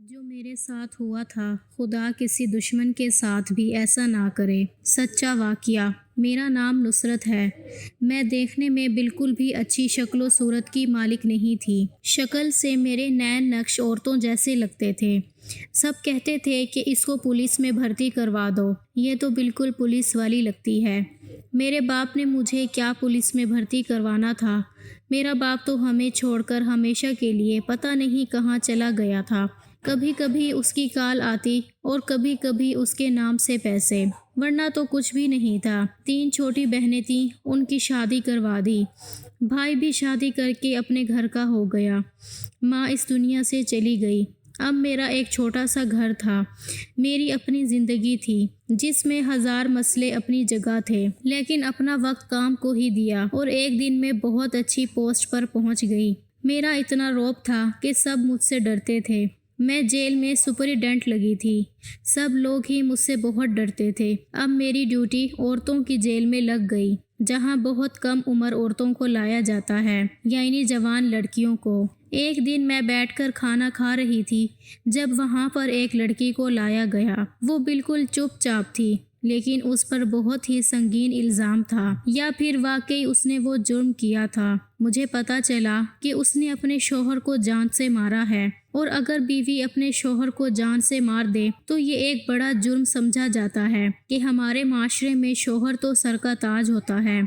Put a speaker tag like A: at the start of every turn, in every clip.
A: جو میرے ساتھ ہوا تھا خدا کسی دشمن کے ساتھ بھی ایسا نہ کرے۔ سچا واقعہ۔ میرا نام نصرت ہے۔ میں دیکھنے میں بالکل بھی اچھی شکل و صورت کی مالک نہیں تھی۔ شکل سے میرے نین نقش عورتوں جیسے لگتے تھے۔ سب کہتے تھے کہ اس کو پولیس میں بھرتی کروا دو، یہ تو بالکل پولیس والی لگتی ہے۔ میرے باپ نے مجھے کیا پولیس میں بھرتی کروانا تھا؟ میرا باپ تو ہمیں چھوڑ کر ہمیشہ کے لیے پتہ نہیں کہاں چلا گیا تھا۔ کبھی کبھی اس کی کال آتی اور کبھی کبھی اس کے نام سے پیسے، ورنہ تو کچھ بھی نہیں تھا۔ 3 چھوٹی بہنیں تھیں، ان کی شادی کروا دی۔ بھائی بھی شادی کر کے اپنے گھر کا ہو گیا۔ ماں اس دنیا سے چلی گئی۔ اب میرا ایک چھوٹا سا گھر تھا، میری اپنی زندگی تھی جس میں 1000 مسئلے اپنی جگہ تھے، لیکن اپنا وقت کام کو ہی دیا اور ایک دن میں بہت اچھی پوسٹ پر پہنچ گئی۔ میرا اتنا رعب تھا کہ سب مجھ سے ڈرتے تھے۔ میں جیل میں سپرنٹینڈنٹ لگی تھی، سب لوگ ہی مجھ سے بہت ڈرتے تھے۔ اب میری ڈیوٹی عورتوں کی جیل میں لگ گئی، جہاں بہت کم عمر عورتوں کو لایا جاتا ہے، یعنی جوان لڑکیوں کو۔ ایک دن میں بیٹھ کر کھانا کھا رہی تھی جب وہاں پر ایک لڑکی کو لایا گیا۔ وہ بالکل چپ چاپ تھی، لیکن اس پر بہت ہی سنگین الزام تھا، یا پھر واقعی اس نے وہ جرم کیا تھا۔ مجھے پتا چلا کہ اس نے اپنے شوہر کو جان سے مارا ہے، اور اگر بیوی اپنے شوہر کو جان سے مار دے تو یہ ایک بڑا جرم سمجھا جاتا ہے کہ ہمارے معاشرے میں شوہر تو سر کا تاج ہوتا ہے،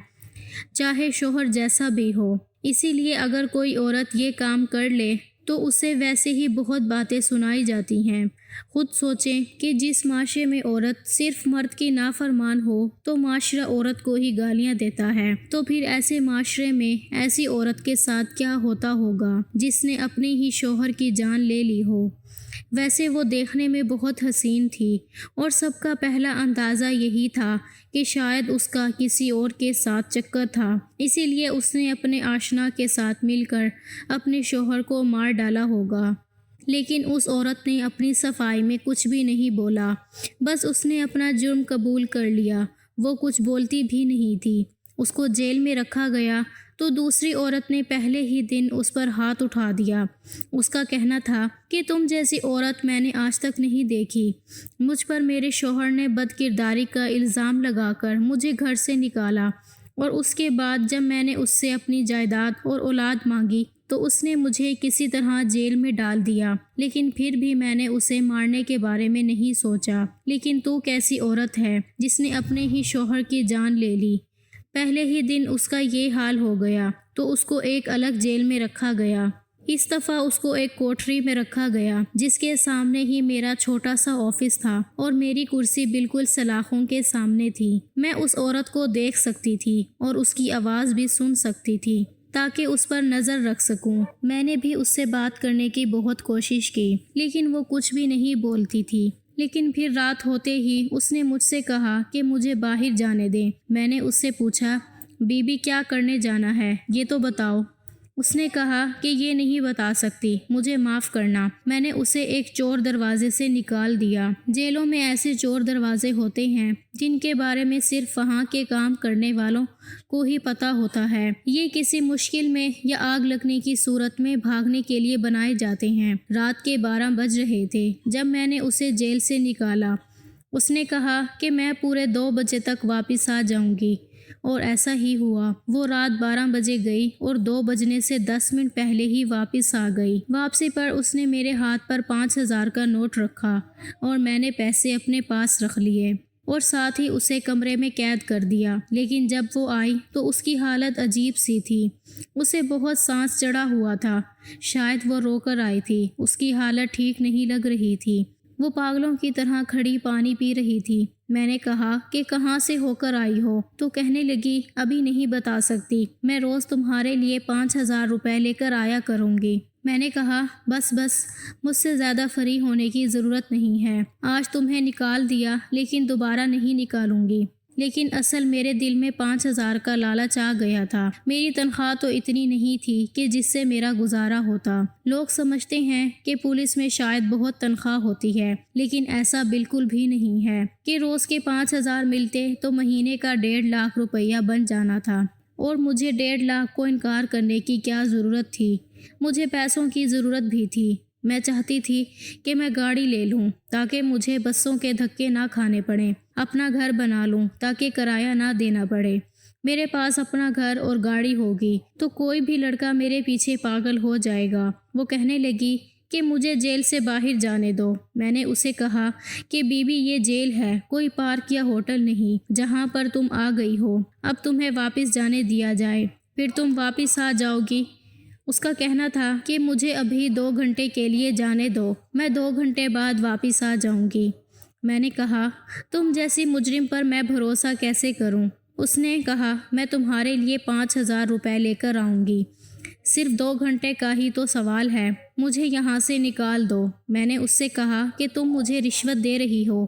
A: چاہے شوہر جیسا بھی ہو۔ اسی لیے اگر کوئی عورت یہ کام کر لے تو اسے ویسے ہی بہت باتیں سنائی جاتی ہیں۔ خود سوچیں کہ جس معاشرے میں عورت صرف مرد کی نافرمان ہو تو معاشرہ عورت کو ہی گالیاں دیتا ہے، تو پھر ایسے معاشرے میں ایسی عورت کے ساتھ کیا ہوتا ہوگا جس نے اپنے ہی شوہر کی جان لے لی ہو۔ ویسے وہ دیکھنے میں بہت حسین تھی، اور سب کا پہلا اندازہ یہی تھا کہ شاید اس کا کسی اور کے ساتھ چکر تھا، اسی لیے اس نے اپنے آشنا کے ساتھ مل کر اپنے شوہر کو مار ڈالا ہوگا۔ لیکن اس عورت نے اپنی صفائی میں کچھ بھی نہیں بولا، بس اس نے اپنا جرم قبول کر لیا۔ وہ کچھ بولتی بھی نہیں تھی۔ اس کو جیل میں رکھا گیا تو دوسری عورت نے پہلے ہی دن اس پر ہاتھ اٹھا دیا۔ اس کا کہنا تھا کہ تم جیسی عورت میں نے آج تک نہیں دیکھی۔ مجھ پر میرے شوہر نے بد کرداری کا الزام لگا کر مجھے گھر سے نکالا، اور اس کے بعد جب میں نے اس سے اپنی جائیداد اور اولاد مانگی تو اس نے مجھے کسی طرح جیل میں ڈال دیا، لیکن پھر بھی میں نے اسے مارنے کے بارے میں نہیں سوچا۔ لیکن تو کیسی عورت ہے جس نے اپنے ہی شوہر کی جان لے لی؟ پہلے ہی دن اس کا یہ حال ہو گیا تو اس کو ایک الگ جیل میں رکھا گیا۔ اس دفعہ اس کو ایک کوٹری میں رکھا گیا جس کے سامنے ہی میرا چھوٹا سا آفس تھا، اور میری کرسی بالکل سلاخوں کے سامنے تھی۔ میں اس عورت کو دیکھ سکتی تھی اور اس کی آواز بھی سن سکتی تھی تاکہ اس پر نظر رکھ سکوں۔ میں نے بھی اس سے بات کرنے کی بہت کوشش کی، لیکن وہ کچھ بھی نہیں بولتی تھی۔ لیکن پھر رات ہوتے ہی اس نے مجھ سے کہا کہ مجھے باہر جانے دیں۔ میں نے اس سے پوچھا، بی بی کیا کرنے جانا ہے یہ تو بتاؤ۔ اس نے کہا کہ یہ نہیں بتا سکتی، مجھے معاف کرنا۔ میں نے اسے ایک چور دروازے سے نکال دیا۔ جیلوں میں ایسے چور دروازے ہوتے ہیں جن کے بارے میں صرف وہاں کے کام کرنے والوں کو ہی پتہ ہوتا ہے۔ یہ کسی مشکل میں یا آگ لگنے کی صورت میں بھاگنے کے لیے بنائے جاتے ہیں۔ رات کے 12 بج رہے تھے جب میں نے اسے جیل سے نکالا۔ اس نے کہا کہ میں پورے 2 بجے تک واپس آ جاؤں گی، اور ایسا ہی ہوا۔ وہ رات 12 بجے گئی اور 2 بجنے سے 10 منٹ پہلے ہی واپس آ گئی۔ واپسی پر اس نے میرے ہاتھ پر 5000 کا نوٹ رکھا، اور میں نے پیسے اپنے پاس رکھ لیے، اور ساتھ ہی اسے کمرے میں قید کر دیا۔ لیکن جب وہ آئی تو اس کی حالت عجیب سی تھی۔ اسے بہت سانس چڑھا ہوا تھا، شاید وہ رو کر آئی تھی۔ اس کی حالت ٹھیک نہیں لگ رہی تھی۔ وہ پاگلوں کی طرح کھڑی پانی پی رہی تھی۔ میں نے کہا کہ کہاں سے ہو کر آئی ہو؟ تو کہنے لگی، ابھی نہیں بتا سکتی، میں روز تمہارے لیے 5000 روپے لے کر آیا کروں گی۔ میں نے کہا، بس مجھ سے زیادہ فری ہونے کی ضرورت نہیں ہے۔ آج تمہیں نکال دیا لیکن دوبارہ نہیں نکالوں گی۔ لیکن اصل میرے دل میں 5000 کا لالچ آ گیا تھا۔ میری تنخواہ تو اتنی نہیں تھی کہ جس سے میرا گزارا ہوتا۔ لوگ سمجھتے ہیں کہ پولیس میں شاید بہت تنخواہ ہوتی ہے، لیکن ایسا بالکل بھی نہیں ہے کہ روز کے 5000 ملتے تو مہینے کا 1.5 لاکھ روپیہ بن جانا تھا، اور مجھے 1.5 لاکھ کو انکار کرنے کی کیا ضرورت تھی؟ مجھے پیسوں کی ضرورت بھی تھی۔ میں چاہتی تھی کہ میں گاڑی لے لوں تاکہ مجھے بسوں کے دھکے نہ کھانے پڑیں، اپنا گھر بنا لوں تاکہ کرایہ نہ دینا پڑے۔ میرے پاس اپنا گھر اور گاڑی ہوگی تو کوئی بھی لڑکا میرے پیچھے پاگل ہو جائے گا۔ وہ کہنے لگی کہ مجھے جیل سے باہر جانے دو۔ میں نے اسے کہا کہ بی بی یہ جیل ہے، کوئی پارک یا ہوٹل نہیں جہاں پر تم آ گئی ہو۔ اب تمہیں واپس جانے دیا جائے، پھر تم واپس آ جاؤ گی۔ اس کا کہنا تھا کہ مجھے ابھی 2 گھنٹے کے لیے جانے دو، میں 2 گھنٹے بعد واپس آ جاؤں گی۔ میں نے کہا تم جیسی مجرم پر میں بھروسہ کیسے کروں؟ اس نے کہا میں تمہارے لیے 5,000 روپے لے کر آؤں گی، صرف 2 گھنٹے کا ہی تو سوال ہے، مجھے یہاں سے نکال دو۔ میں نے اس سے کہا کہ تم مجھے رشوت دے رہی ہو،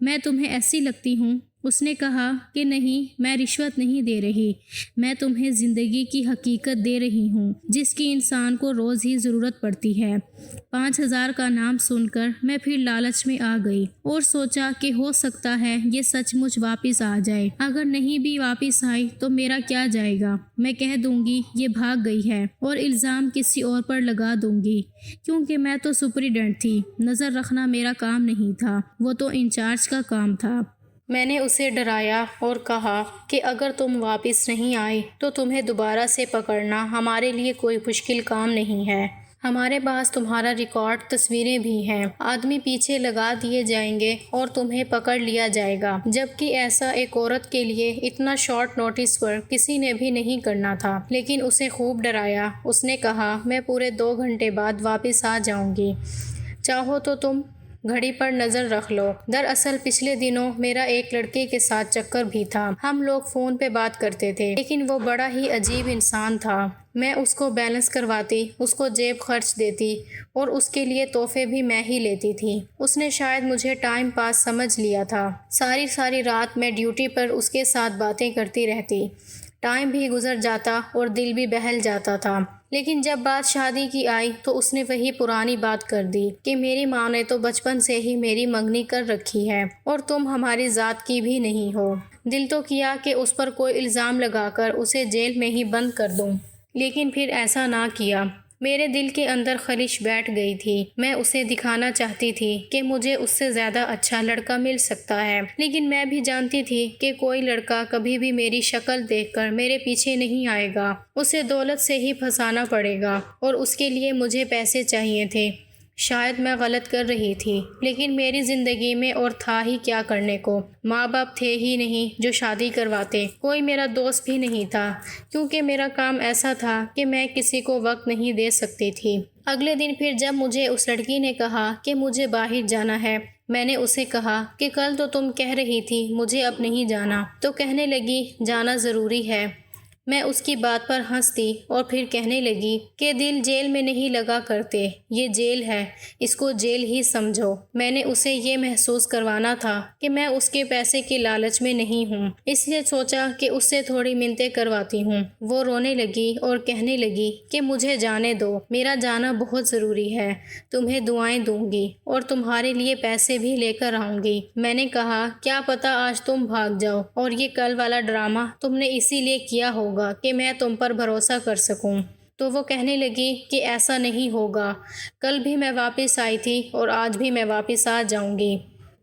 A: میں تمہیں ایسی لگتی ہوں؟ اس نے کہا کہ نہیں، میں رشوت نہیں دے رہی، میں تمہیں زندگی کی حقیقت دے رہی ہوں جس کی انسان کو روز ہی ضرورت پڑتی ہے۔ 5,000 کا نام سن کر میں پھر لالچ میں آ گئی اور سوچا کہ ہو سکتا ہے یہ سچ مچ واپس آ جائے۔ اگر نہیں بھی واپس آئی تو میرا کیا جائے گا، میں کہہ دوں گی یہ بھاگ گئی ہے اور الزام کسی اور پر لگا دوں گی، کیونکہ میں تو سپرنٹینڈنٹ تھی، نظر رکھنا میرا کام نہیں تھا، وہ تو انچارج کا کام تھا۔ میں نے اسے ڈرایا اور کہا کہ اگر تم واپس نہیں آئے تو تمہیں دوبارہ سے پکڑنا ہمارے لیے کوئی مشکل کام نہیں ہے، ہمارے پاس تمہارا ریکارڈ، تصویریں بھی ہیں، آدمی پیچھے لگا دیے جائیں گے اور تمہیں پکڑ لیا جائے گا، جبکہ ایسا ایک عورت کے لیے اتنا شارٹ نوٹس پر کسی نے بھی نہیں کرنا تھا۔ لیکن اسے خوب ڈرایا۔ اس نے کہا میں پورے 2 گھنٹے بعد واپس آ جاؤں گی، چاہو تو تم گھڑی پر نظر رکھ لو۔ دراصل پچھلے دنوں میرا ایک لڑکے کے ساتھ چکر بھی تھا، ہم لوگ فون پہ بات کرتے تھے، لیکن وہ بڑا ہی عجیب انسان تھا۔ میں اس کو بیلنس کرواتی، اس کو جیب خرچ دیتی اور اس کے لیے تحفے بھی میں ہی لیتی تھی۔ اس نے شاید مجھے ٹائم پاس سمجھ لیا تھا۔ ساری رات میں ڈیوٹی پر اس کے ساتھ باتیں کرتی رہتی، ٹائم بھی گزر جاتا اور دل بھی بہل جاتا تھا۔ لیکن جب بات شادی کی آئی تو اس نے وہی پرانی بات کر دی کہ میری ماں نے تو بچپن سے ہی میری منگنی کر رکھی ہے اور تم ہماری ذات کی بھی نہیں ہو۔ دل تو کیا کہ اس پر کوئی الزام لگا کر اسے جیل میں ہی بند کر دوں، لیکن پھر ایسا نہ کیا۔ میرے دل کے اندر خلش بیٹھ گئی تھی، میں اسے دکھانا چاہتی تھی کہ مجھے اس سے زیادہ اچھا لڑکا مل سکتا ہے، لیکن میں بھی جانتی تھی کہ کوئی لڑکا کبھی بھی میری شکل دیکھ کر میرے پیچھے نہیں آئے گا، اسے دولت سے ہی پھنسانا پڑے گا اور اس کے لیے مجھے پیسے چاہیے تھے۔ شاید میں غلط کر رہی تھی، لیکن میری زندگی میں اور تھا ہی کیا کرنے کو، ماں باپ تھے ہی نہیں جو شادی کرواتے، کوئی میرا دوست بھی نہیں تھا، کیونکہ میرا کام ایسا تھا کہ میں کسی کو وقت نہیں دے سکتی تھی۔ اگلے دن پھر جب مجھے اس لڑکی نے کہا کہ مجھے باہر جانا ہے، میں نے اسے کہا کہ کل تو تم کہہ رہی تھی مجھے اب نہیں جانا، تو کہنے لگی جانا ضروری ہے۔ میں اس کی بات پر ہنس دی اور پھر کہنے لگی کہ دل جیل میں نہیں لگا کرتے، یہ جیل ہے، اس کو جیل ہی سمجھو۔ میں نے اسے یہ محسوس کروانا تھا کہ میں اس کے پیسے کے لالچ میں نہیں ہوں، اس لیے سوچا کہ اس سے تھوڑی منتیں کرواتی ہوں۔ وہ رونے لگی اور کہنے لگی کہ مجھے جانے دو، میرا جانا بہت ضروری ہے، تمہیں دعائیں دوں گی اور تمہارے لیے پیسے بھی لے کر آؤں گی۔ میں نے کہا کیا پتہ آج تم بھاگ جاؤ اور یہ کل والا ڈرامہ تم نے اسی لیے کیا ہوگا کہ میں تم پر بھروسہ کر سکوں۔ تو وہ کہنے لگی کہ ایسا نہیں ہوگا، کل بھی میں واپس آئی تھی اور آج بھی میں واپس آ جاؤں گی۔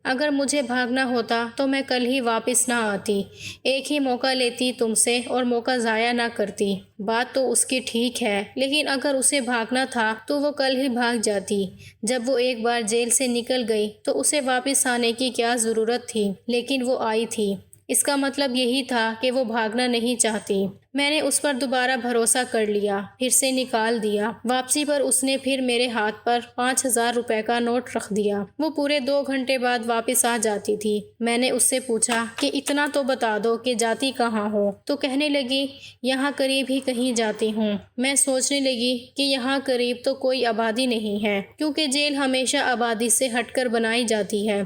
A: اگر مجھے بھاگنا ہوتا تو میں کل ہی واپس نہ آتی، ایک ہی موقع لیتی تم سے اور موقع ضائع نہ کرتی۔ بات تو اس کی ٹھیک ہے، لیکن اگر اسے بھاگنا تھا تو وہ کل ہی بھاگ جاتی۔ جب وہ ایک بار جیل سے نکل گئی تو اسے واپس آنے کی کیا ضرورت تھی، لیکن وہ آئی تھی، اس کا مطلب یہی تھا کہ وہ بھاگنا نہیں چاہتی۔ میں نے اس پر دوبارہ بھروسہ کر لیا، پھر سے نکال دیا۔ واپسی پر اس نے پھر میرے ہاتھ پر 5,000 روپے کا نوٹ رکھ دیا۔ وہ پورے 2 گھنٹے بعد واپس آ جاتی تھی۔ میں نے اس سے پوچھا کہ اتنا تو بتا دو کہ جاتی کہاں ہو؟ تو کہنے لگی یہاں قریب ہی کہیں جاتی ہوں۔ میں سوچنے لگی کہ یہاں قریب تو کوئی آبادی نہیں ہے، کیونکہ جیل ہمیشہ آبادی سے ہٹ کر بنائی جاتی ہے۔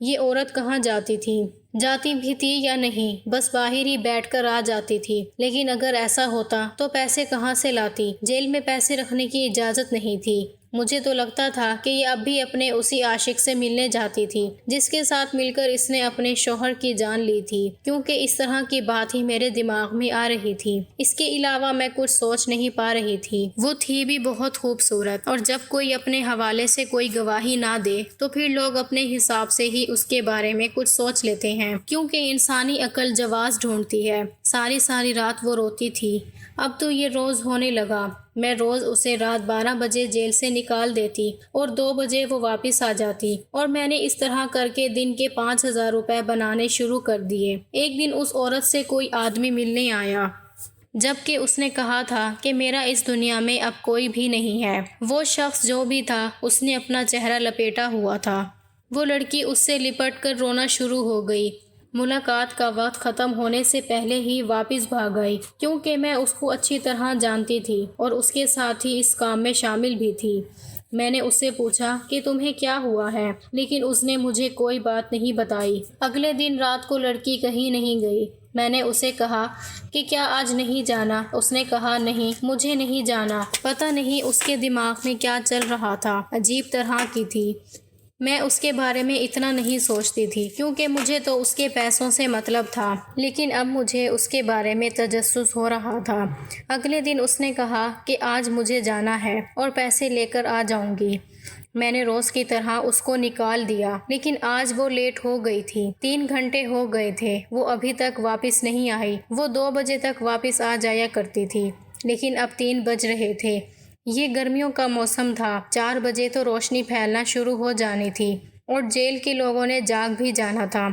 A: یہ عورت کہاں جاتی تھی؟ جاتی بھی تھی یا نہیں، بس باہر ہی بیٹھ کر آ جاتی تھی۔ لیکن اگر ایسا ہوتا تو پیسے کہاں سے لاتی؟ جیل میں پیسے رکھنے کی اجازت نہیں تھی۔ مجھے تو لگتا تھا کہ یہ اب بھی اپنے اسی عاشق سے ملنے جاتی تھی جس کے ساتھ مل کر اس نے اپنے شوہر کی جان لی تھی، کیونکہ اس طرح کی بات ہی میرے دماغ میں آ رہی تھی۔ اس کے علاوہ میں کچھ سوچ نہیں پا رہی تھی۔ وہ تھی بھی بہت خوبصورت، اور جب کوئی اپنے حوالے سے کوئی گواہی نہ دے تو پھر لوگ اپنے حساب سے ہی اس کے بارے میں کچھ سوچ لیتے ہیں، کیونکہ انسانی عقل جواز ڈھونڈتی ہے۔ ساری ساری رات وہ روتی تھی۔ اب تو یہ روز ہونے لگا۔ میں روز اسے رات 12 بجے جیل سے نکال دیتی اور 2 بجے وہ واپس آ جاتی، اور میں نے اس طرح کر کے دن کے 5,000 روپے بنانے شروع کر دیے۔ ایک دن اس عورت سے کوئی آدمی ملنے آیا، جبکہ اس نے کہا تھا کہ میرا اس دنیا میں اب کوئی بھی نہیں ہے۔ وہ شخص جو بھی تھا اس نے اپنا چہرہ لپیٹا ہوا تھا۔ وہ لڑکی اس سے لپٹ کر رونا شروع ہو گئی۔ ملاقات کا وقت ختم ہونے سے پہلے ہی واپس بھاگ گئی، کیونکہ میں اس کو اچھی طرح جانتی تھی اور اس کے ساتھ ہی اس کام میں شامل بھی تھی۔ میں نے اس سے پوچھا کہ تمہیں کیا ہوا ہے، لیکن اس نے مجھے کوئی بات نہیں بتائی۔ اگلے دن رات کو لڑکی کہیں نہیں گئی۔ میں نے اسے کہا کہ کیا آج نہیں جانا؟ اس نے کہا نہیں، مجھے نہیں جانا۔ پتہ نہیں اس کے دماغ میں کیا چل رہا تھا، عجیب طرح کی تھی۔ میں اس کے بارے میں اتنا نہیں سوچتی تھی، کیونکہ مجھے تو اس کے پیسوں سے مطلب تھا، لیکن اب مجھے اس کے بارے میں تجسس ہو رہا تھا۔ اگلے دن اس نے کہا کہ آج مجھے جانا ہے اور پیسے لے کر آ جاؤں گی۔ میں نے روز کی طرح اس کو نکال دیا، لیکن آج وہ لیٹ ہو گئی تھی۔ 3 گھنٹے ہو گئے تھے، وہ ابھی تک واپس نہیں آئی۔ وہ 2 بجے تک واپس آ جایا کرتی تھی، لیکن اب 3 بج رہے تھے۔ یہ گرمیوں کا موسم تھا۔ 4 بجے تو روشنی پھیلنا شروع ہو جانی تھی اور جیل کے لوگوں نے جاگ بھی جانا تھا۔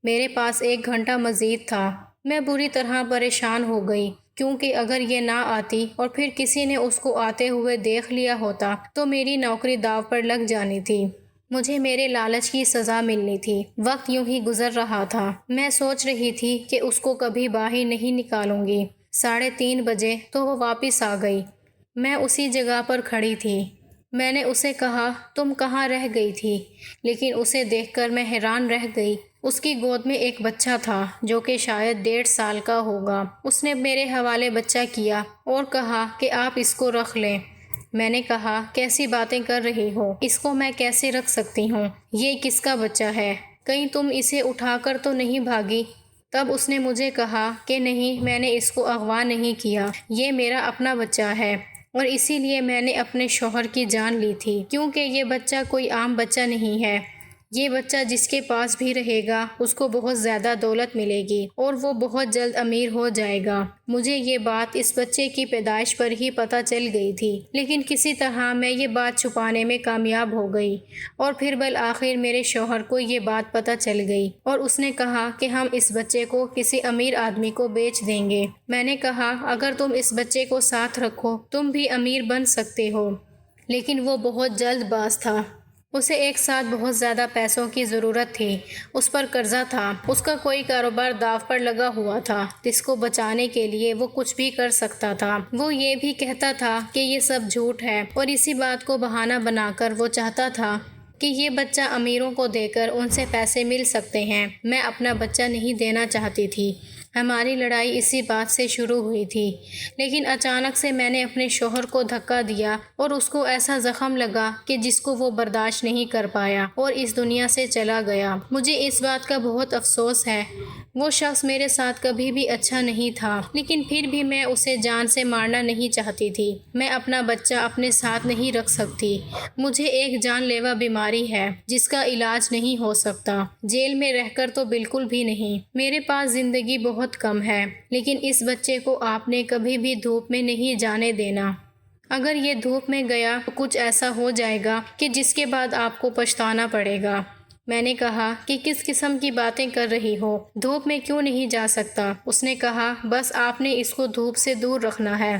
A: میرے پاس 1 گھنٹہ مزید تھا۔ میں بری طرح پریشان ہو گئی، کیونکہ اگر یہ نہ آتی اور پھر کسی نے اس کو آتے ہوئے دیکھ لیا ہوتا تو میری نوکری داو پر لگ جانی تھی۔ مجھے میرے لالچ کی سزا ملنی تھی۔ وقت یوں ہی گزر رہا تھا۔ میں سوچ رہی تھی کہ اس کو کبھی باہر نہیں نکالوں گی۔ 3:30 بجے تو وہ واپس آ گئی۔ میں اسی جگہ پر کھڑی تھی۔ میں نے اسے کہا تم کہاں رہ گئی تھی؟ لیکن اسے دیکھ کر میں حیران رہ گئی۔ اس کی گود میں ایک بچہ تھا جو کہ شاید 1.5 سال کا ہوگا۔ اس نے میرے حوالے بچہ کیا اور کہا کہ آپ اس کو رکھ لیں۔ میں نے کہا کیسی باتیں کر رہی ہو؟ اس کو میں کیسے رکھ سکتی ہوں؟ یہ کس کا بچہ ہے؟ کہیں تم اسے اٹھا کر تو نہیں بھاگی؟ تب اس نے مجھے کہا کہ نہیں، میں نے اس کو اغوا نہیں کیا، یہ میرا اپنا بچہ ہے، اور اسی لیے میں نے اپنے شوہر کی جان لی تھی، کیونکہ یہ بچہ کوئی عام بچہ نہیں ہے۔ یہ بچہ جس کے پاس بھی رہے گا اس کو بہت زیادہ دولت ملے گی اور وہ بہت جلد امیر ہو جائے گا۔ مجھے یہ بات اس بچے کی پیدائش پر ہی پتہ چل گئی تھی، لیکن کسی طرح میں یہ بات چھپانے میں کامیاب ہو گئی، اور پھر بالآخر میرے شوہر کو یہ بات پتہ چل گئی اور اس نے کہا کہ ہم اس بچے کو کسی امیر آدمی کو بیچ دیں گے۔ میں نے کہا اگر تم اس بچے کو ساتھ رکھو تم بھی امیر بن سکتے ہو، لیکن وہ بہت جلد باز تھا۔ اسے ایک ساتھ بہت زیادہ پیسوں کی ضرورت تھی، اس پر قرضہ تھا، اس کا کوئی کاروبار داو پر لگا ہوا تھا جس کو بچانے کے لیے وہ کچھ بھی کر سکتا تھا۔ وہ یہ بھی کہتا تھا کہ یہ سب جھوٹ ہے، اور اسی بات کو بہانہ بنا کر وہ چاہتا تھا کہ یہ بچہ امیروں کو دے کر ان سے پیسے مل سکتے ہیں۔ میں اپنا بچہ نہیں دینا چاہتی تھی۔ ہماری لڑائی اسی بات سے شروع ہوئی تھی، لیکن اچانک سے میں نے اپنے شوہر کو دھکا دیا اور اس کو ایسا زخم لگا کہ جس کو وہ برداشت نہیں کر پایا اور اس دنیا سے چلا گیا۔ مجھے اس بات کا بہت افسوس ہے۔ وہ شخص میرے ساتھ کبھی بھی اچھا نہیں تھا، لیکن پھر بھی میں اسے جان سے مارنا نہیں چاہتی تھی۔ میں اپنا بچہ اپنے ساتھ نہیں رکھ سکتی۔ مجھے ایک جان لیوا بیماری ہے جس کا علاج نہیں ہو سکتا، جیل میں رہ کر تو بالکل بھی نہیں۔ میرے پاس زندگی بہت کم ہے، لیکن اس بچے کو آپ نے کبھی بھی دھوپ میں نہیں جانے دینا۔ اگر یہ دھوپ میں گیا تو کچھ ایسا ہو جائے گا کہ جس کے بعد آپ کو پچھتانا پڑے گا۔ میں نے کہا کہ کس قسم کی باتیں کر رہی ہو؟ دھوپ میں کیوں نہیں جا سکتا؟ اس نے کہا بس آپ نے اس کو دھوپ سے دور رکھنا ہے۔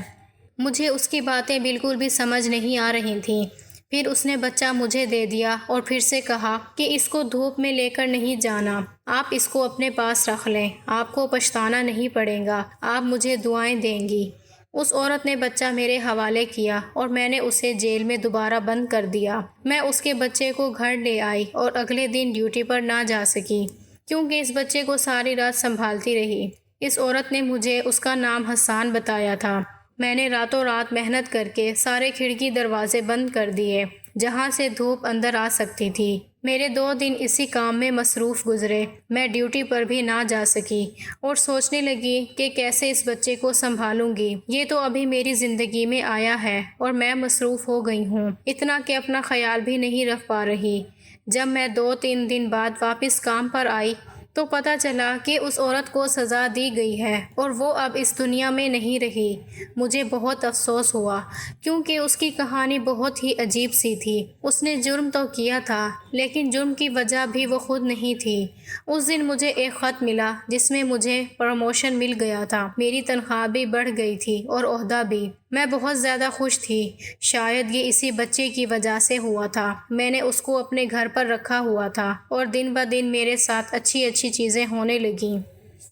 A: مجھے اس کی باتیں بالکل بھی سمجھ نہیں آ رہی تھیں۔ پھر اس نے بچہ مجھے دے دیا اور پھر سے کہا کہ اس کو دھوپ میں لے کر نہیں جانا، آپ اس کو اپنے پاس رکھ لیں، آپ کو پچھتانا نہیں پڑے گا، آپ مجھے دعائیں دیں گی۔ اس عورت نے بچہ میرے حوالے کیا اور میں نے اسے جیل میں دوبارہ بند کر دیا۔ میں اس کے بچے کو گھر لے آئی اور اگلے دن ڈیوٹی پر نہ جا سکی، کیونکہ اس بچے کو ساری رات سنبھالتی رہی۔ اس عورت نے مجھے اس کا نام حسان بتایا تھا۔ میں نے راتوں رات محنت کر کے سارے کھڑکی دروازے بند کر دیے جہاں سے دھوپ اندر آ سکتی تھی۔ میرے 2 دن اسی کام میں مصروف گزرے۔ میں ڈیوٹی پر بھی نہ جا سکی اور سوچنے لگی کہ کیسے اس بچے کو سنبھالوں گی۔ یہ تو ابھی میری زندگی میں آیا ہے اور میں مصروف ہو گئی ہوں، اتنا کہ اپنا خیال بھی نہیں رکھ پا رہی۔ جب میں 2-3 دن بعد واپس کام پر آئی تو پتہ چلا کہ اس عورت کو سزا دی گئی ہے اور وہ اب اس دنیا میں نہیں رہی۔ مجھے بہت افسوس ہوا کیونکہ اس کی کہانی بہت ہی عجیب سی تھی۔ اس نے جرم تو کیا تھا لیکن جرم کی وجہ بھی وہ خود نہیں تھی۔ اس دن مجھے ایک خط ملا جس میں مجھے پروموشن مل گیا تھا، میری تنخواہ بھی بڑھ گئی تھی اور عہدہ بھی۔ میں بہت زیادہ خوش تھی۔ شاید یہ اسی بچے کی وجہ سے ہوا تھا۔ میں نے اس کو اپنے گھر پر رکھا ہوا تھا اور دن بہ دن میرے ساتھ اچھی چیزیں ہونے لگیں۔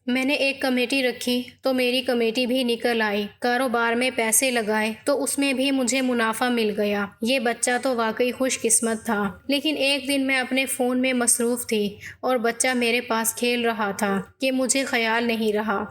A: میں نے ایک کمیٹی رکھی تو میری کمیٹی بھی نکل آئی، کاروبار میں پیسے لگائے تو اس میں بھی مجھے منافع مل گیا۔ یہ بچہ تو واقعی خوش قسمت تھا۔ لیکن ایک دن میں اپنے فون میں مصروف تھی اور بچہ میرے پاس کھیل رہا تھا کہ مجھے خیال نہیں رہا۔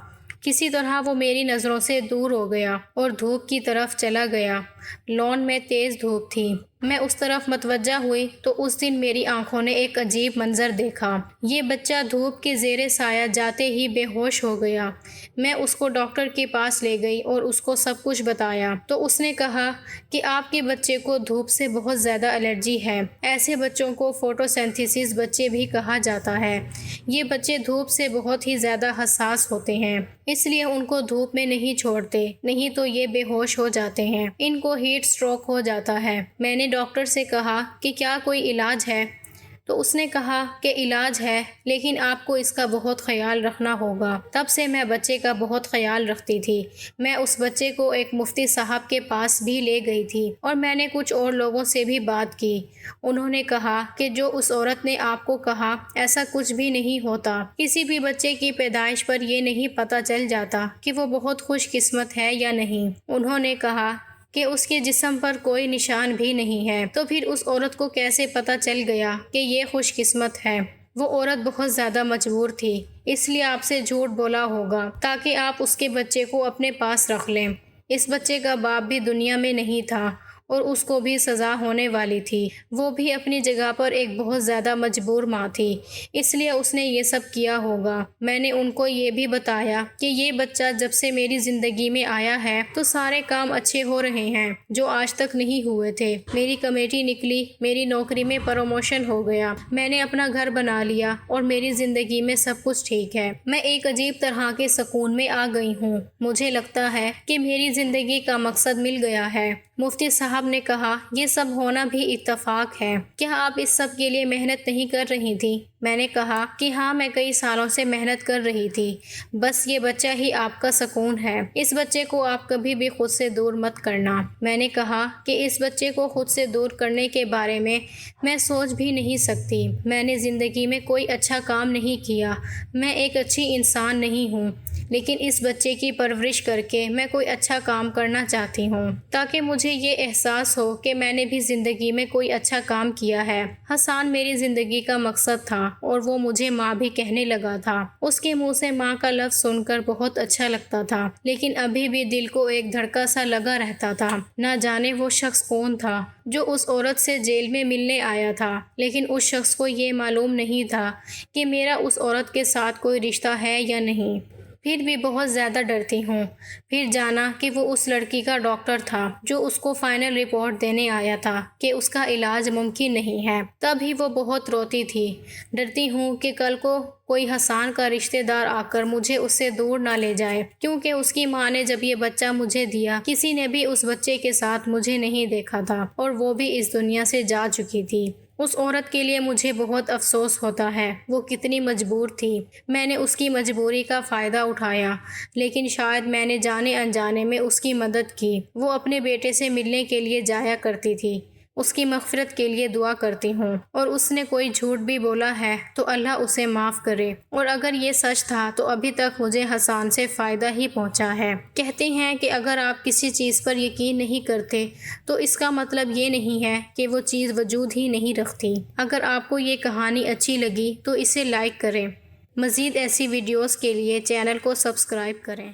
A: کسی طرح وہ میری نظروں سے دور ہو گیا اور دھوپ کی طرف چلا گیا۔ لان میں تیز دھوپ تھی۔ میں اس طرف متوجہ ہوئی تو اس دن میری آنکھوں نے ایک عجیب منظر دیکھا۔ یہ بچہ دھوپ کے زیر سایہ جاتے ہی بے ہوش ہو گیا۔ میں اس کو ڈاکٹر کے پاس لے گئی اور اس کو سب کچھ بتایا تو اس نے کہا کہ آپ کے بچے کو دھوپ سے بہت زیادہ الرجی ہے۔ ایسے بچوں کو فوٹو سینتھیسس بچے بھی کہا جاتا ہے۔ یہ بچے دھوپ سے بہت ہی زیادہ حساس ہوتے ہیں، اس لیے ان کو دھوپ میں نہیں چھوڑتے، نہیں تو یہ بے ہوش ہو جاتے ہیں، ان کو ہیٹ اسٹروک ہو جاتا ہے۔ میں نے ڈاکٹر سے کہا کہ کیا کوئی علاج ہے؟ تو اس نے کہا کہ علاج ہے لیکن آپ کو اس کا بہت خیال رکھنا ہوگا۔ تب سے میں بچے کا بہت خیال رکھتی تھی۔ میں اس بچے کو ایک مفتی صاحب کے پاس بھی لے گئی تھی اور میں نے کچھ اور لوگوں سے بھی بات کی۔ انہوں نے کہا کہ جو اس عورت نے آپ کو کہا ایسا کچھ بھی نہیں ہوتا۔ کسی بھی بچے کی پیدائش پر یہ نہیں پتہ چل جاتا کہ وہ بہت خوش قسمت ہے یا نہیں۔ انہوں نے کہا کہ اس کے جسم پر کوئی نشان بھی نہیں ہے، تو پھر اس عورت کو کیسے پتہ چل گیا کہ یہ خوش قسمت ہے؟ وہ عورت بہت زیادہ مجبور تھی، اس لیے آپ سے جھوٹ بولا ہوگا تاکہ آپ اس کے بچے کو اپنے پاس رکھ لیں۔ اس بچے کا باپ بھی دنیا میں نہیں تھا اور اس کو بھی سزا ہونے والی تھی۔ وہ بھی اپنی جگہ پر ایک بہت زیادہ مجبور ماں تھی، اس لیے اس نے یہ سب کیا ہوگا۔ میں نے ان کو یہ بھی بتایا کہ یہ بچہ جب سے میری زندگی میں آیا ہے تو سارے کام اچھے ہو رہے ہیں جو آج تک نہیں ہوئے تھے۔ میری کمیٹی نکلی، میری نوکری میں پروموشن ہو گیا، میں نے اپنا گھر بنا لیا اور میری زندگی میں سب کچھ ٹھیک ہے۔ میں ایک عجیب طرح کے سکون میں آ گئی ہوں۔ مجھے لگتا ہے کہ میری زندگی کا مقصد مل گیا ہے۔ مفتی صاحب نے کہا یہ سب ہونا بھی اتفاق ہے، کیا آپ اس سب کے لیے محنت نہیں کر رہی تھی؟ میں نے کہا کہ ہاں، میں کئی سالوں سے محنت کر رہی تھی، بس یہ بچہ ہی آپ کا سکون ہے۔ اس بچے کو آپ کبھی بھی خود سے دور مت کرنا۔ میں نے کہا کہ اس بچے کو خود سے دور کرنے کے بارے میں سوچ بھی نہیں سکتی۔ میں نے زندگی میں کوئی اچھا کام نہیں کیا، میں ایک اچھی انسان نہیں ہوں، لیکن اس بچے کی پرورش کر کے میں کوئی اچھا کام کرنا چاہتی ہوں تاکہ مجھے یہ احساس ہو کہ میں نے بھی زندگی میں کوئی اچھا کام کیا ہے۔ حسان میری زندگی کا مقصد تھا اور وہ مجھے ماں بھی کہنے لگا تھا۔ اس کے منہ سے ماں کا لفظ سن کر بہت اچھا لگتا تھا، لیکن ابھی بھی دل کو ایک دھڑکا سا لگا رہتا تھا۔ نہ جانے وہ شخص کون تھا جو اس عورت سے جیل میں ملنے آیا تھا، لیکن اس شخص کو یہ معلوم نہیں تھا کہ میرا اس عورت کے ساتھ کوئی رشتہ ہے یا نہیں۔ پھر بھی بہت زیادہ ڈرتی ہوں۔ پھر جانا کہ وہ اس لڑکی کا ڈاکٹر تھا جو اس کو فائنل رپورٹ دینے آیا تھا کہ اس کا علاج ممکن نہیں ہے، تب ہی وہ بہت روتی تھی۔ ڈرتی ہوں کہ کل کو کوئی حسان کا رشتہ دار آ کر مجھے اس سے دور نہ لے جائے، کیونکہ اس کی ماں نے جب یہ بچہ مجھے دیا کسی نے بھی اس بچے کے ساتھ مجھے نہیں دیکھا تھا اور وہ بھی اس دنیا سے جا چکی تھی۔ اس عورت کے لیے مجھے بہت افسوس ہوتا ہے، وہ کتنی مجبور تھی۔ میں نے اس کی مجبوری کا فائدہ اٹھایا، لیکن شاید میں نے جانے انجانے میں اس کی مدد کی۔ وہ اپنے بیٹے سے ملنے کے لیے جایا کرتی تھی۔ اس کی مغفرت کے لیے دعا کرتی ہوں، اور اس نے کوئی جھوٹ بھی بولا ہے تو اللہ اسے معاف کرے، اور اگر یہ سچ تھا تو ابھی تک مجھے حسان سے فائدہ ہی پہنچا ہے۔ کہتے ہیں کہ اگر آپ کسی چیز پر یقین نہیں کرتے تو اس کا مطلب یہ نہیں ہے کہ وہ چیز وجود ہی نہیں رکھتی۔ اگر آپ کو یہ کہانی اچھی لگی تو اسے لائک کریں۔ مزید ایسی ویڈیوز کے لیے چینل کو سبسکرائب کریں۔